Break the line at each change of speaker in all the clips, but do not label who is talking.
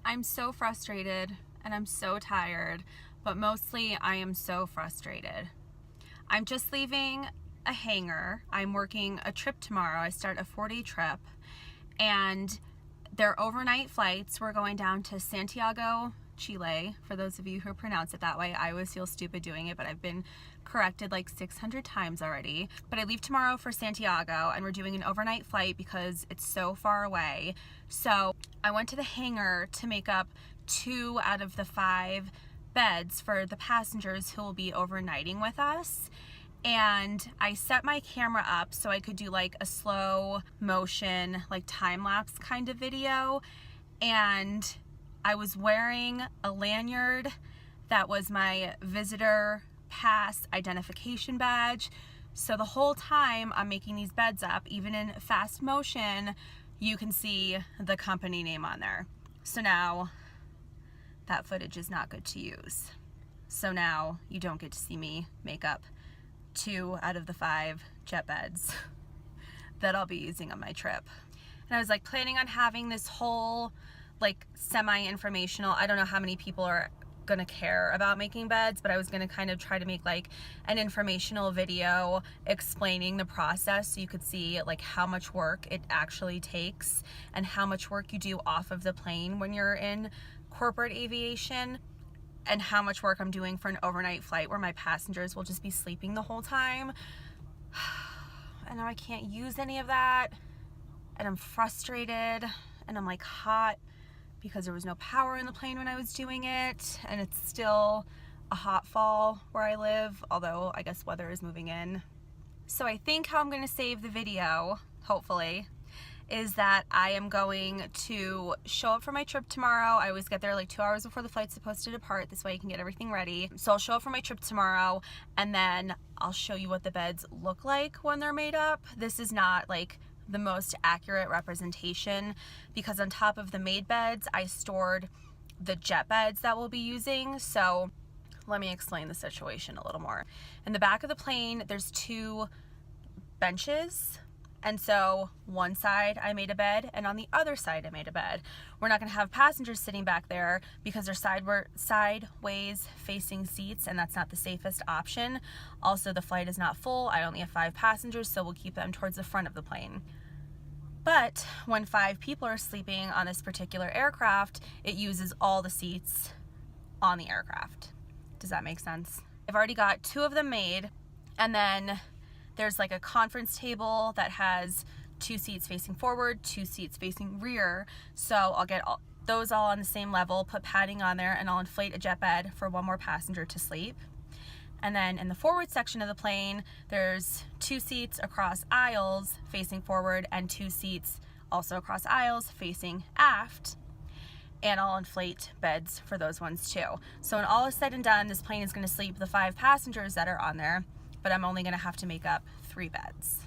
I'm so frustrated and I'm so tired, but mostly I am so frustrated. I'm just leaving a hangar. I'm working a trip tomorrow. I start a 4-day trip and they're overnight flights. We're going down to Santiago Chile, for those of you who pronounce it that way. I always feel stupid doing it, but I've been corrected like 600 times already. But I leave tomorrow for Santiago and we're doing an overnight flight because it's so far away. So I went to the hangar to make up 2 out of the 5 beds for the passengers who will be overnighting with us. And I set my camera up so I could do like a slow motion, like time-lapse kind of video. And I was wearing a lanyard that was my visitor pass identification badge. So the whole time I'm making these beds up, even in fast motion, you can see the company name on there. So now that footage is not good to use. So now you don't get to see me make up 2 out of the 5 jet beds that I'll be using on my trip. And I was like planning on having this whole like semi-informational, I don't know how many people are gonna care about making beds, but I was gonna kind of try to make like an informational video explaining the process so you could see like how much work it actually takes and how much work you do off of the plane when you're in corporate aviation, and how much work I'm doing for an overnight flight where my passengers will just be sleeping the whole time. And now I can't use any of that, and I'm frustrated, and I'm like hot because there was no power in the plane when I was doing it, and it's still a hot fall where I live, although I guess weather is moving in. So I think how I'm gonna save the video, hopefully, is that I am going to show up for my trip tomorrow. I always get there like 2 hours before the flight's supposed to depart. This way I can get everything ready. So I'll show up for my trip tomorrow, and then I'll show you what the beds look like when they're made up. This is not like the most accurate representation because on top of the made beds, I stored the jet beds that we'll be using. So let me explain the situation a little more. In the back of the plane, there's 2 benches. And so one side I made a bed, and on the other side I made a bed. We're not gonna have passengers sitting back there because they're sideways facing seats, and that's not the safest option. Also, the flight is not full. I only have 5 passengers, so we'll keep them towards the front of the plane. But when 5 people are sleeping on this particular aircraft, it uses all the seats on the aircraft. Does that make sense? I've already got 2 of them made, and then there's like a conference table that has 2 seats facing forward, 2 seats facing rear. So I'll get those all on the same level, put padding on there, and I'll inflate a jet bed for 1 more passenger to sleep. And then in the forward section of the plane, there's 2 seats across aisles facing forward and 2 seats also across aisles facing aft. And I'll inflate beds for those ones too. So when all is said and done, this plane is gonna sleep the 5 passengers that are on there, but I'm only gonna have to make up 3 beds.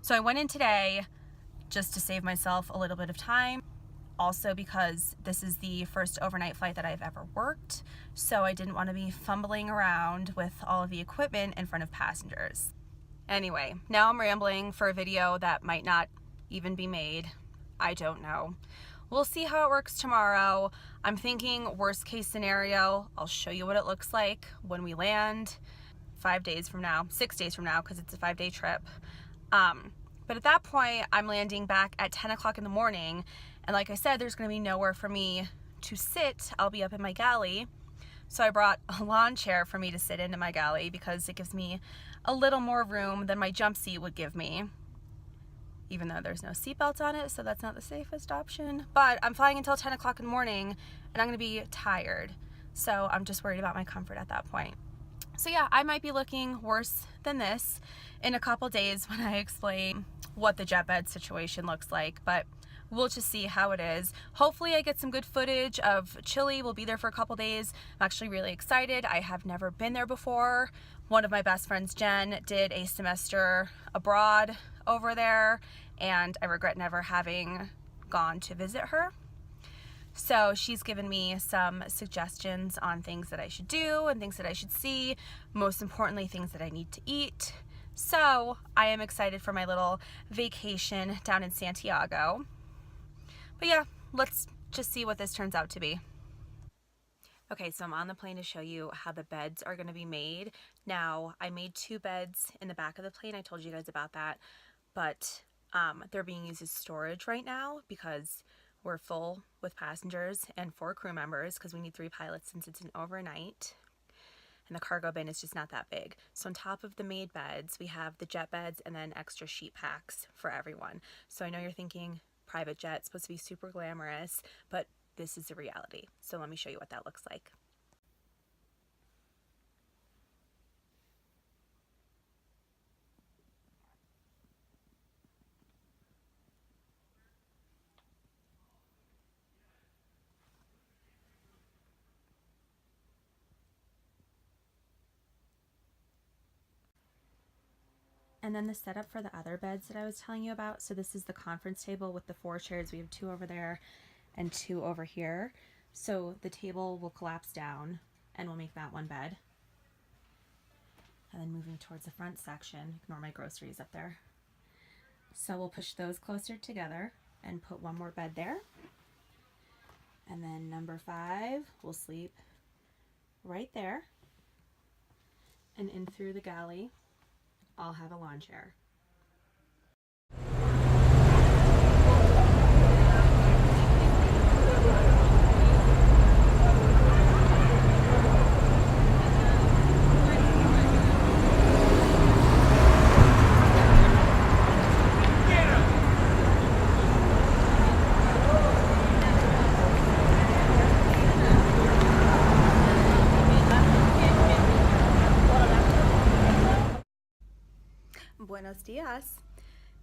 So I went in today just to save myself a little bit of time. Also because this is the first overnight flight that I've ever worked, so I didn't want to be fumbling around with all of the equipment in front of passengers. Anyway, now I'm rambling for a video that might not even be made. I don't know. We'll see how it works tomorrow. I'm thinking worst case scenario, I'll show you what it looks like when we land 5 days from now, 6 days from now, because it's a 5-day trip. But at that point, I'm landing back at 10 o'clock in the morning. And like I said, there's gonna be nowhere for me to sit. I'll be up in my galley. So I brought a lawn chair for me to sit in my galley because it gives me a little more room than my jump seat would give me. Even though there's no seatbelt on it, so that's not the safest option. But I'm flying until 10 o'clock in the morning and I'm gonna be tired. So I'm just worried about my comfort at that point. So yeah, I might be looking worse than this in a couple days when I explain what the jet bed situation looks like, but we'll just see how it is. Hopefully I get some good footage of Chile. We'll be there for a couple days. I'm actually really excited. I have never been there before. One of my best friends, Jen, did a semester abroad over there, and I regret never having gone to visit her. So she's given me some suggestions on things that I should do and things that I should see, most importantly, things that I need to eat. So I am excited for my little vacation down in Santiago. But yeah, let's just see what this turns out to be. Okay, so I'm on the plane to show you how the beds are gonna be made. Now, I made 2 beds in the back of the plane. I told you guys about that, but they're being used as storage right now because we're full with passengers and 4 crew members because we need 3 pilots since it's an overnight. And the cargo bin is just not that big. So on top of the made beds, we have the jet beds and then extra sheet packs for everyone. So I know you're thinking private jet, supposed to be super glamorous, but this is the reality. So let me show you what that looks like. And then the setup for the other beds that I was telling you about. So this is the conference table with the 4 chairs. We have 2 over there and 2 over here. So the table will collapse down and we'll make that one bed. And then moving towards the front section, ignore my groceries up there. So we'll push those closer together and put one more bed there. And then number 5 will sleep right there. And in through the galley, I'll have a lawn chair. Buenos dias.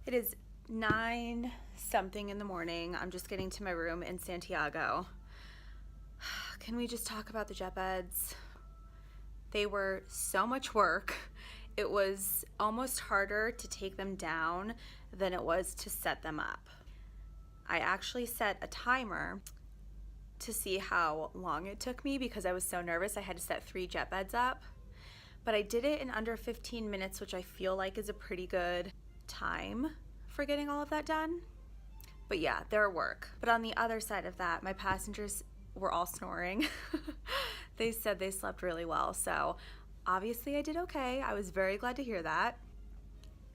It is 9 something in the morning. I'm just getting to my room in Santiago. Can we just talk about the jet beds? They were so much work. It was almost harder to take them down than it was to set them up. I actually set a timer to see how long it took me because I was so nervous. I had to set 3 jet beds up. But I did it in under 15 minutes, which I feel like is a pretty good time for getting all of that done. But yeah, their work. But on the other side of that, my passengers were all snoring. They said they slept really well. So obviously I did okay. I was very glad to hear that.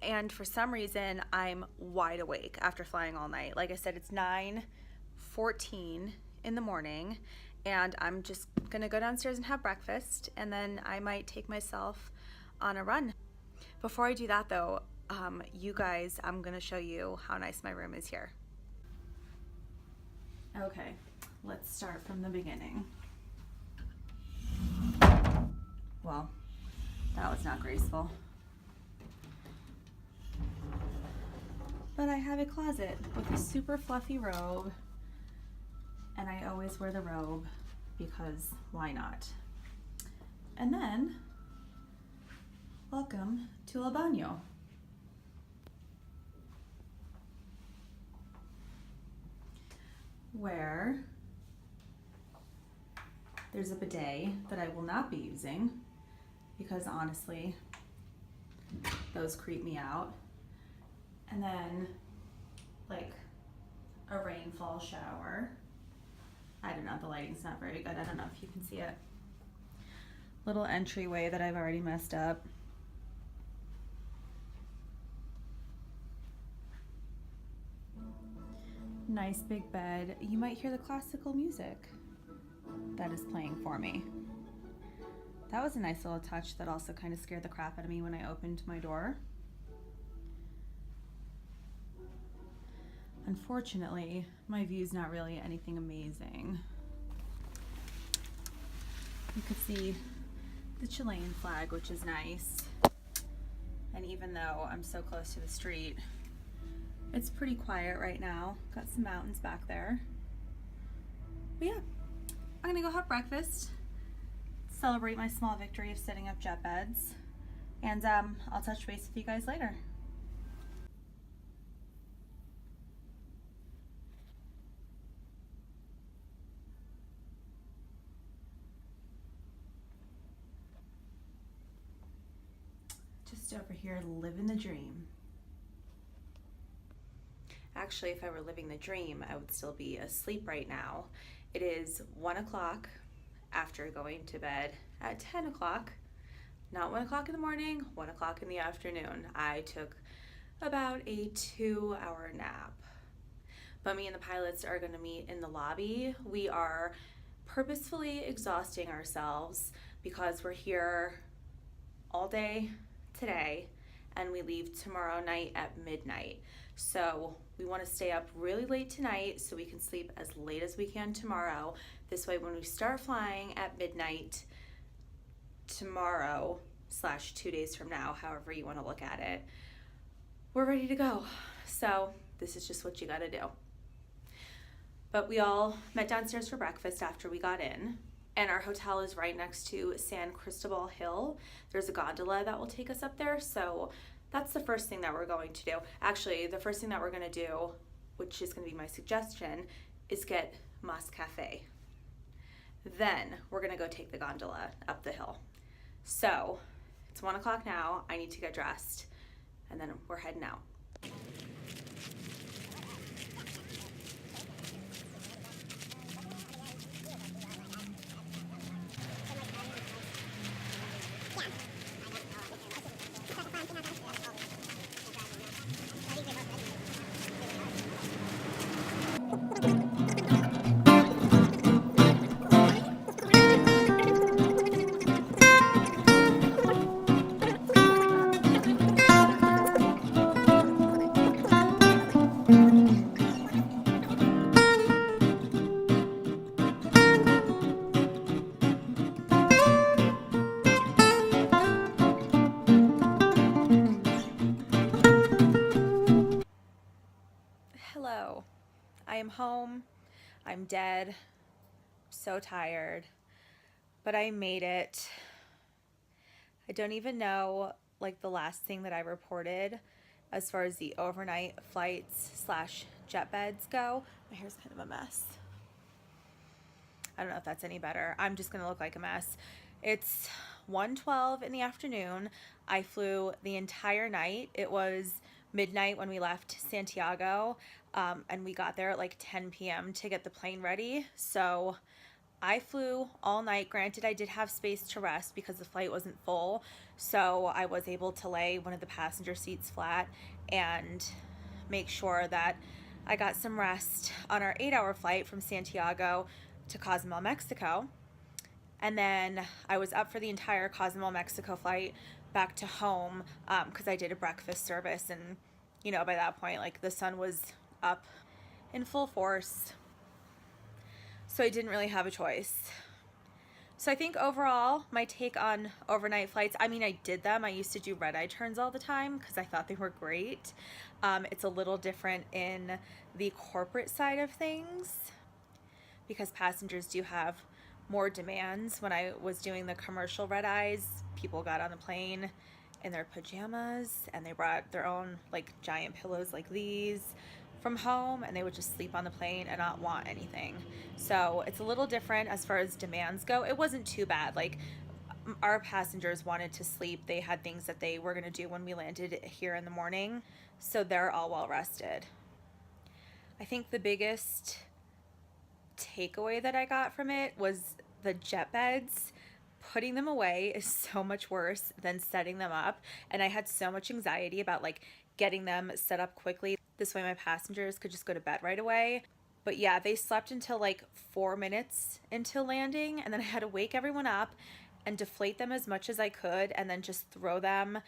And for some reason, I'm wide awake after flying all night. Like I said, it's 9:14 in the morning. And I'm just gonna go downstairs and have breakfast, and then I might take myself on a run. Before I do that though, you guys, I'm gonna show you how nice my room is here. Okay, let's start from the beginning. Well, that was not graceful. But I have a closet with a super fluffy robe. And I always wear the robe because why not? And then, welcome to El Baño. Where there's a bidet that I will not be using because honestly, those creep me out. And then like a rainfall shower. I don't know, the lighting's not very good. I don't know if you can see it. Little entryway that I've already messed up. Nice big bed. You might hear the classical music that is playing for me. That was a nice little touch that also kind of scared the crap out of me when I opened my door. Unfortunately, my view's not really anything amazing. You could see the Chilean flag, which is nice. And even though I'm so close to the street, it's pretty quiet right now. Got some mountains back there. But yeah, I'm gonna go have breakfast, celebrate my small victory of setting up jet beds, and I'll touch base with you guys later. Just over here living the dream. actually, if I were living the dream, I would still be asleep right now. It is 1 o'clock after going to bed at 10 o'clock. Not 1 o'clock in the morning, 1 o'clock in the afternoon. I took about a 2-hour nap. But me and the pilots are going to meet in the lobby. We are purposefully exhausting ourselves because we're here all day today and we leave tomorrow night at midnight. So we want to stay up really late tonight so we can sleep as late as we can tomorrow. This way when we start flying at midnight tomorrow / 2 days from now, however you want to look at it, we're ready to go. So this is just what you got to do. But we all met downstairs for breakfast after we got in, and our hotel is right next to San Cristobal Hill. There's a gondola that will take us up there, so that's the first thing that we're going to do. Actually, the first thing that we're going to do, which is going to be my suggestion, is get Mas Cafe. Then we're going to go take the gondola up the hill. So it's 1 o'clock now. I need to get dressed, and then we're heading out. Hello, I am home. I'm dead. So tired, but I made it. I don't even know like the last thing that I reported as far as the overnight flights / jet beds go. My hair's kind of a mess. I don't know if that's any better. I'm just gonna look like a mess. It's 1:12 in the afternoon. I flew the entire night. It was midnight when we left Santiago, and we got there at like 10 p.m. to get the plane ready. So I flew all night. Granted, I did have space to rest because the flight wasn't full, so I was able to lay one of the passenger seats flat and make sure that I got some rest on our 8-hour flight from Santiago to Cozumel, Mexico. And then I was up for the entire Cozumel, Mexico flight back to home because I did a breakfast service, and you know, by that point like the sun was up in full force, so I didn't really have a choice. So I think overall my take on overnight flights, I mean, I did them. I used to do red-eye turns all the time because I thought they were great. It's a little different in the corporate side of things because passengers do have more demands. When I was doing the commercial red-eyes, people got on the plane in their pajamas and they brought their own like giant pillows like these from home, and they would just sleep on the plane and not want anything. So it's a little different as far as demands go. It wasn't too bad. Like our passengers wanted to sleep. They had things that they were going to do when we landed here in the morning, so they're all well rested. I think the biggest takeaway that I got from it was the jet beds. Putting them away is so much worse than setting them up, and I had so much anxiety about like getting them set up quickly. This way my passengers could just go to bed right away. But yeah, they slept until like 4 minutes into landing, and then I had to wake everyone up and deflate them as much as I could and then just throw them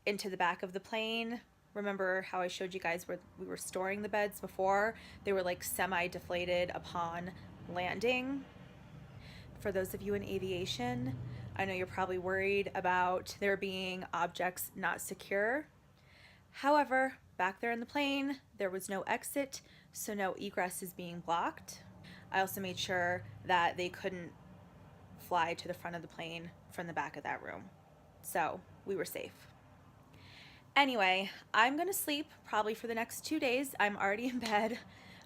into the back of the plane. Remember how I showed you guys where we were storing the beds before? They were like semi-deflated upon landing. For those of you in aviation, I know you're probably worried about there being objects not secure. However, back there in the plane, there was no exit, so no egress is being blocked. I also made sure that they couldn't fly to the front of the plane from the back of that room. So we were safe. Anyway, I'm gonna sleep probably for the next 2 days. I'm already in bed.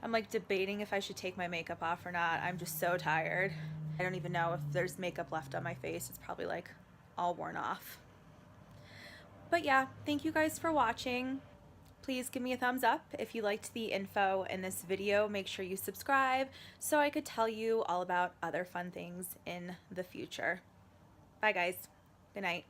I'm like debating if I should take my makeup off or not. I'm just so tired. I don't even know if there's makeup left on my face. It's probably like all worn off. But yeah, thank you guys for watching. Please give me a thumbs up if you liked the info in this video. Make sure you subscribe so I could tell you all about other fun things in the future. Bye guys. Good night.